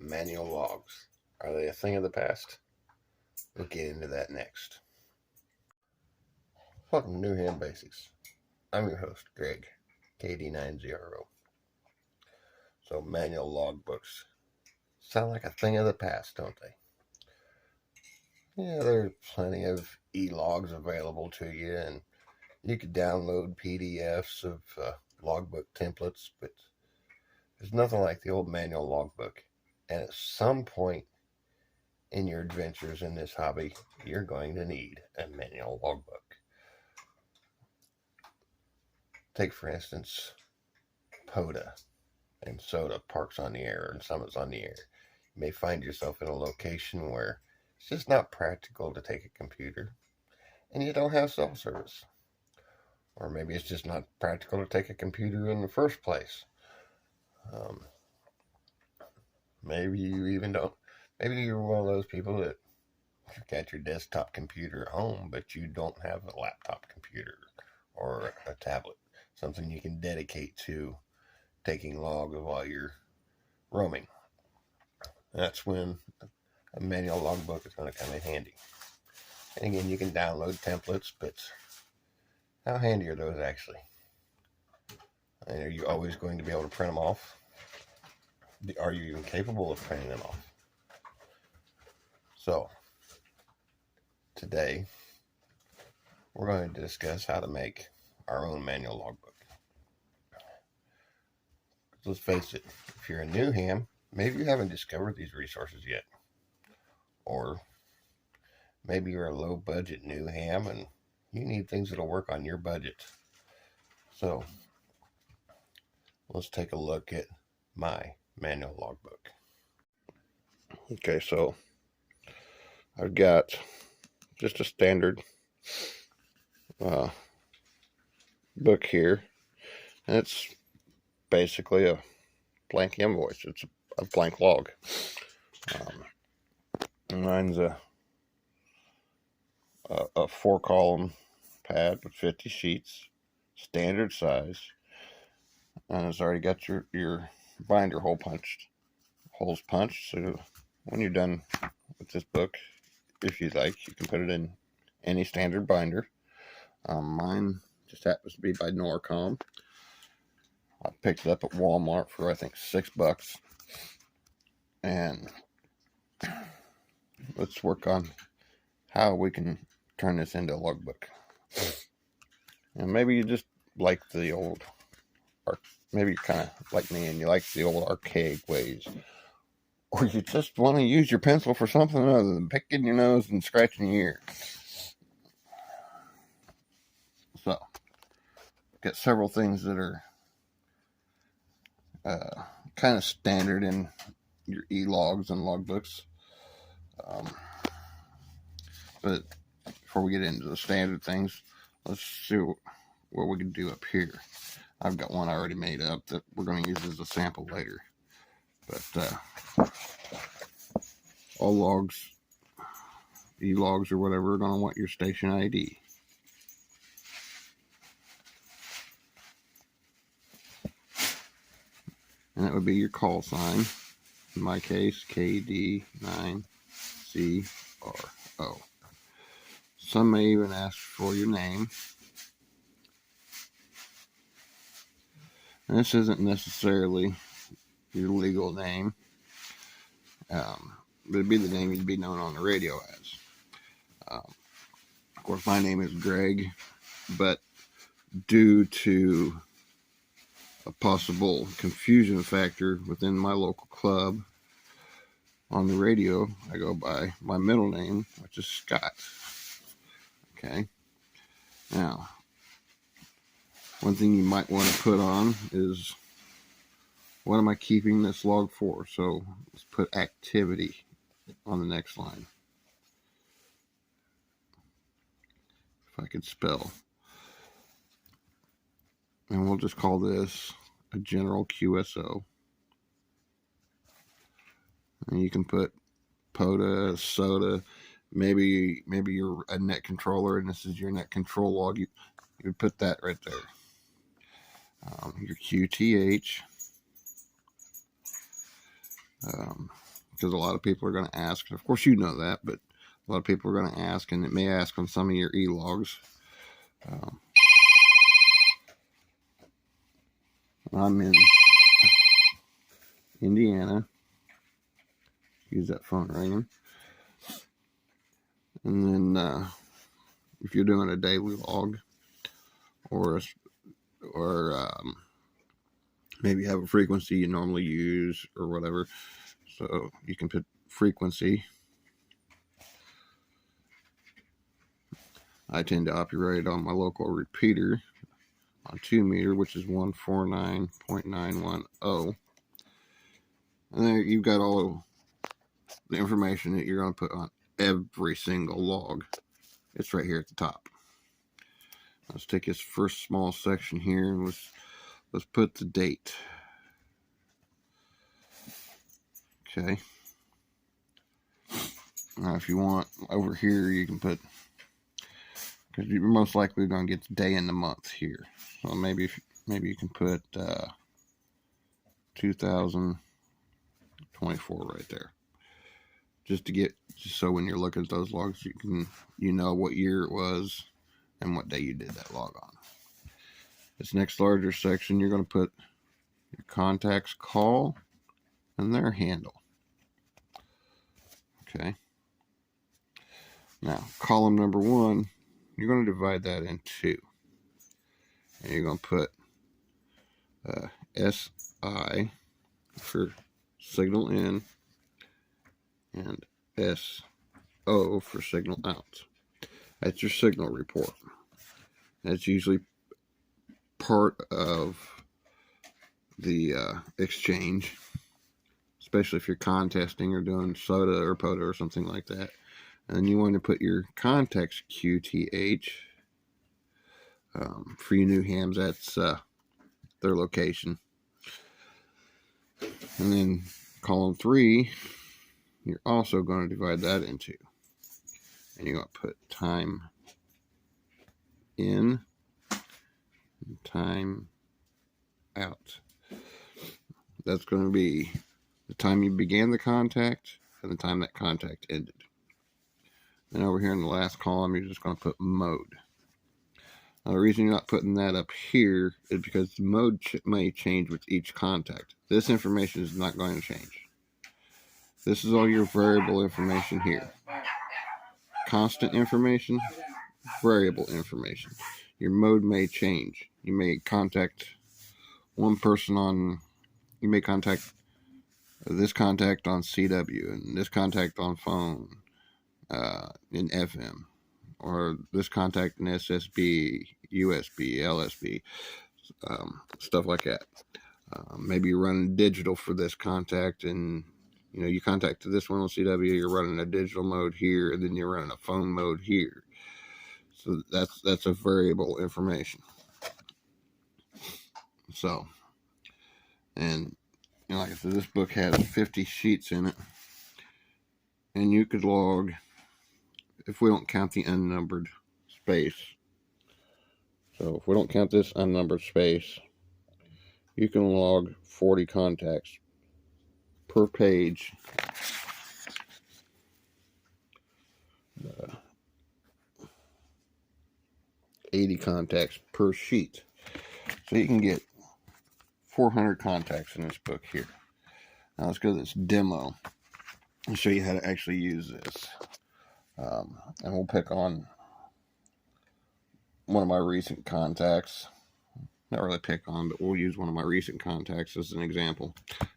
Manual logs. Are they a thing of the past? We'll get into that next. Welcome to New Ham Basics. I'm your host, Greg, KD9ZRO. So, manual logbooks sound like a thing of the past, don't they? Yeah, there's plenty of e-logs available to you, and you could download PDFs of logbook templates, but there's nothing like the old manual logbook. And at some point in your adventures in this hobby, you're going to need a manual logbook. Take, for instance, POTA and SOTA, Parks on the Air and Summits on the Air. You may find yourself in a location where it's just not practical to take a computer and you don't have cell service. Or maybe it's just not practical to take a computer in the first place. Maybe you even don't. Maybe you're one of those people that got your desktop computer at home, but you don't have a laptop computer or a tablet, something you can dedicate to taking logs while you're roaming. That's when a manual logbook is going to come in handy. And again, you can download templates, but how handy are those actually? And are you always going to be able to print them off? Are you even capable of printing them off? So, today, we're going to discuss how to make our own manual logbook. Let's face it, if you're a new ham, maybe you haven't discovered these resources yet. Or maybe you're a low-budget new ham and you need things that'll work on your budget. So, let's take a look at my manual logbook. Okay, so I've got just a standard book here, and it's basically a blank invoice. It's a blank log. Mine's a 4-column pad with 50 sheets, standard size, and it's already got your binder holes punched. So when you're done with this book, if you like, you can put it in any standard binder. Mine just happens to be by Norcom. I picked it up at Walmart for I think $6, and let's work on how we can turn this into a logbook. And maybe you just like the old, or maybe you're kind of like me and you like the old archaic ways, or you just want to use your pencil for something other than picking your nose and scratching your ear. So, got several things that are kind of standard in your e-logs and logbooks. But before we get into the standard things, let's see what we can do up here. I've got one already made up that we're going to use as a sample later. But all logs, e-logs or whatever, are going to want your station ID. And that would be your call sign. In my case, KD9ZRO. Some may even ask for your name. And this isn't necessarily your legal name. But it'd be the name you'd be known on the radio as. Of course, my name is Greg, but due to a possible confusion factor within my local club on the radio, I go by my middle name, which is Scott. Okay. Now, one thing you might want to put on is, what am I keeping this log for? So let's put activity on the next line. If I could spell. And we'll just call this a general QSO. And you can put POTA, SOTA, maybe you're a net controller and this is your net control log. You would put that right there. Your QTH. because a lot of people are going to ask. Of course, you know that, but a lot of people are going to ask, and it may ask on some of your e-logs. I'm in Indiana. Use that phone ringing. And then if you're doing a daily log, or maybe you have a frequency you normally use or whatever, so you can put frequency. I tend to operate on my local repeater on 2 meter, which is 149.910. And then you've got all the information that you're going to put on every single log. It's right here at the top. Let's take this first small section here and let's put the date. Okay. Now, if you want over here, you can put, because you're most likely going to get the day and the month here. So maybe you can put 2024 right there, just so when you're looking at those logs, you know what year it was and what day you did that log on. This next larger section, you're going to put your contact's call and their handle. Okay. Now, column number 1, you're going to divide that in 2. And you're going to put SI for signal in and SO for signal out. That's your signal report. That's usually part of the exchange, especially if you're contesting or doing SOTA or POTA or something like that. And then you want to put your contacts QTH. For you new hams, that's their location. And then column 3, you're also going to divide that in 2. And you're going to put time in and time out. That's going to be the time you began the contact and the time that contact ended. And over here in the last column, you're just going to put mode. Now, the reason you're not putting that up here is because the mode may change with each contact. This information is not going to change. This is all your variable information here. Constant information, variable information. Your mode may change. You may contact one person you may contact this contact on CW and this contact on phone in FM, or this contact in SSB, USB, LSB, stuff like that. Maybe you're running digital for this contact, and you contact this one on CW, you're running a digital mode here, and then you're running a phone mode here. So that's a variable information. So, and like I said, this book has 50 sheets in it, and you could log, if we don't count the unnumbered space. So if we don't count this unnumbered space, you can log 40 contacts per page. 80 contacts per sheet. So you can get 400 contacts in this book here. Now let's go to this demo and show you how to actually use this. And we'll pick on one of my recent contacts. Not really pick on, but we'll use one of my recent contacts as an example. As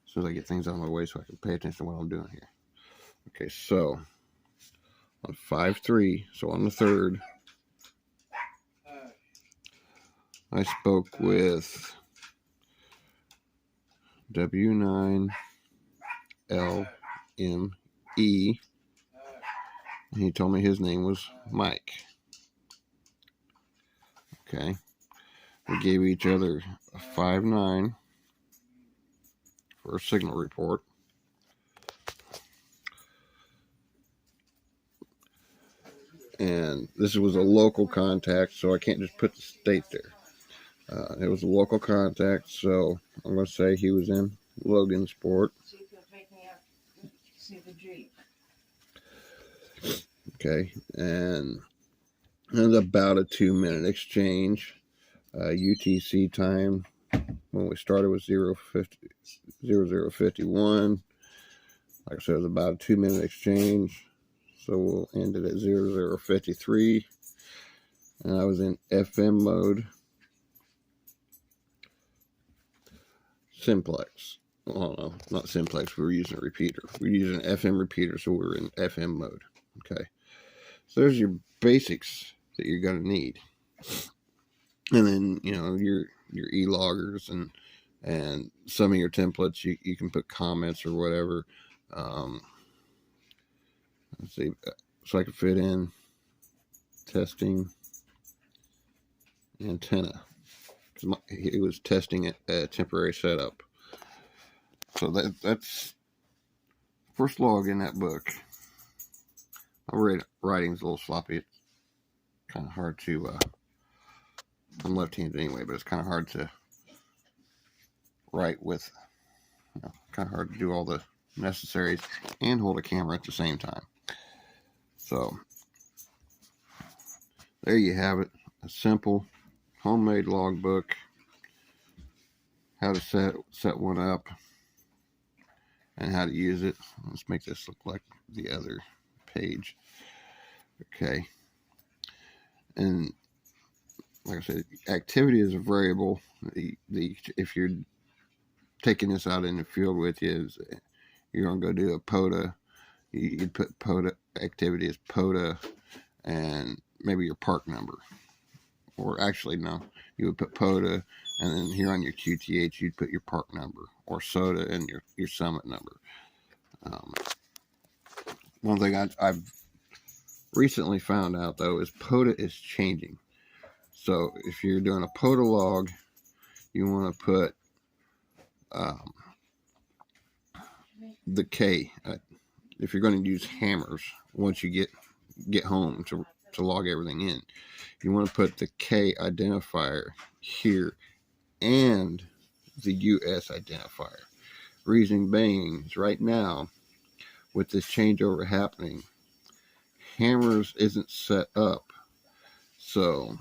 soon as I get things out of my way so I can pay attention to what I'm doing here. Okay, so on 5/3, so on the 3rd, I spoke with W9LME, and he told me his name was Mike. Okay, we gave each other a 5-9 for a signal report. And this was a local contact, so I can't just put the state there. It was a local contact, so I'm going to say he was in Logansport. Okay, and it's about a 2-minute exchange. UTC time when we started was 0051. Like I said, it was about a 2-minute exchange. So we'll end it at 0053. And I was in FM mode. Simplex. Oh no, not simplex. We were using a repeater. We were using an FM repeater, so we were in FM mode. Okay. So there's your basics that you're gonna need. And then, your e-loggers and some of your templates, you can put comments or whatever. Let's see, so I can fit in testing antenna. It was testing a temporary setup. So that's first log in that book. My writing's a little sloppy. It's kind of hard to, I'm left-handed anyway, but it's kind of hard to write with, kind of hard to do all the necessaries and hold a camera at the same time. So there you have it, a simple homemade logbook, how to set one up and how to use it. Let's make this look like the other page. Okay, and like I said, activity is a variable. If you're taking this out in the field with you, you're going to go do a POTA. You'd put POTA activity as POTA and maybe your park number. Or actually, no, you would put POTA, and then here on your QTH, you'd put your park number, or SOTA and your summit number. One thing I've recently found out, though, is POTA is changing. So if you're doing a POTA log, you want to put the K. If you're going to use hammers, once you get home to log everything in, you want to put the K identifier here and the US identifier. Reason being is right now, with this changeover happening, hammers isn't set up. So,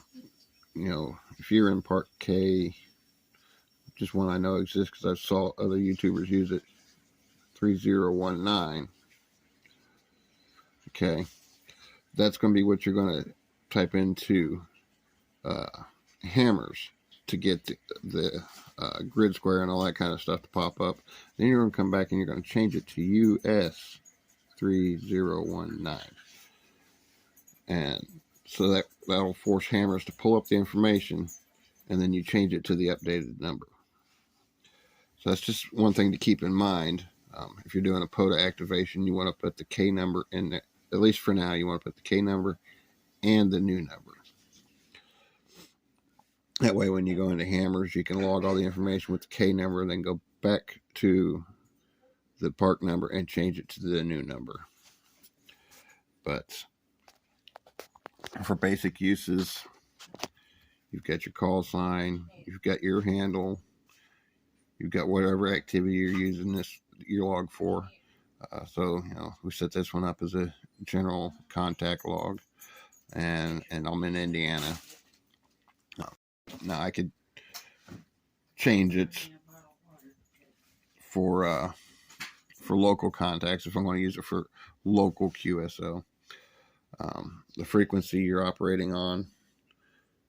if you're in Part K, just one I know exists because I saw other YouTubers use it, 3019. Okay, that's going to be what you're going to type into hammers to get the grid square and all that kind of stuff to pop up. Then you're going to come back and you're going to change it to US 3019. And so that'll force hammers to pull up the information, and then you change it to the updated number. So that's just one thing to keep in mind. If you're doing a POTA activation, you want to put the K number in there. At least for now, you want to put the K number and the new number. That way, when you go into hammers, you can log all the information with the K number and then go back to the park number and change it to the new number. But for basic uses, you've got your call sign, you've got your handle, you've got whatever activity you're using your log for. So, we set this one up as a general contact log, and I'm in Indiana. Now I could change it for local contacts if I'm going to use it for local QSO. The frequency you're operating on,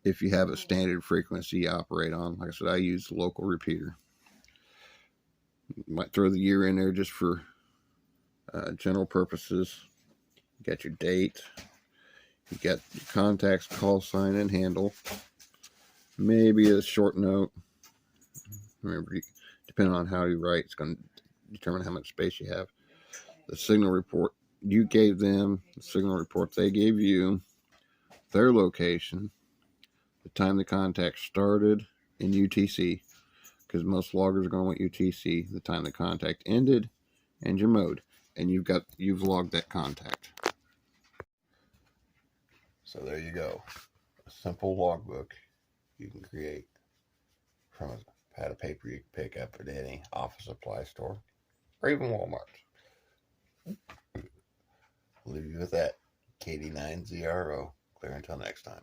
if you have a standard frequency you operate on, like I said, I use local repeater. Might throw the year in there just for general purposes. You got your date, you got your contacts, call sign, and handle. Maybe a short note. Remember, depending on how you write, it's going to determine how much space you have. The signal report you gave them, the signal report they gave you, their location, the time the contact started in UTC, because most loggers are going to want UTC, the time the contact ended, and your mode, and you've logged that contact. So there you go, a simple logbook you can create from a pad of paper you can pick up at any office supply store or even Walmart. I'll leave you with that. KD9ZRO. Clear until next time.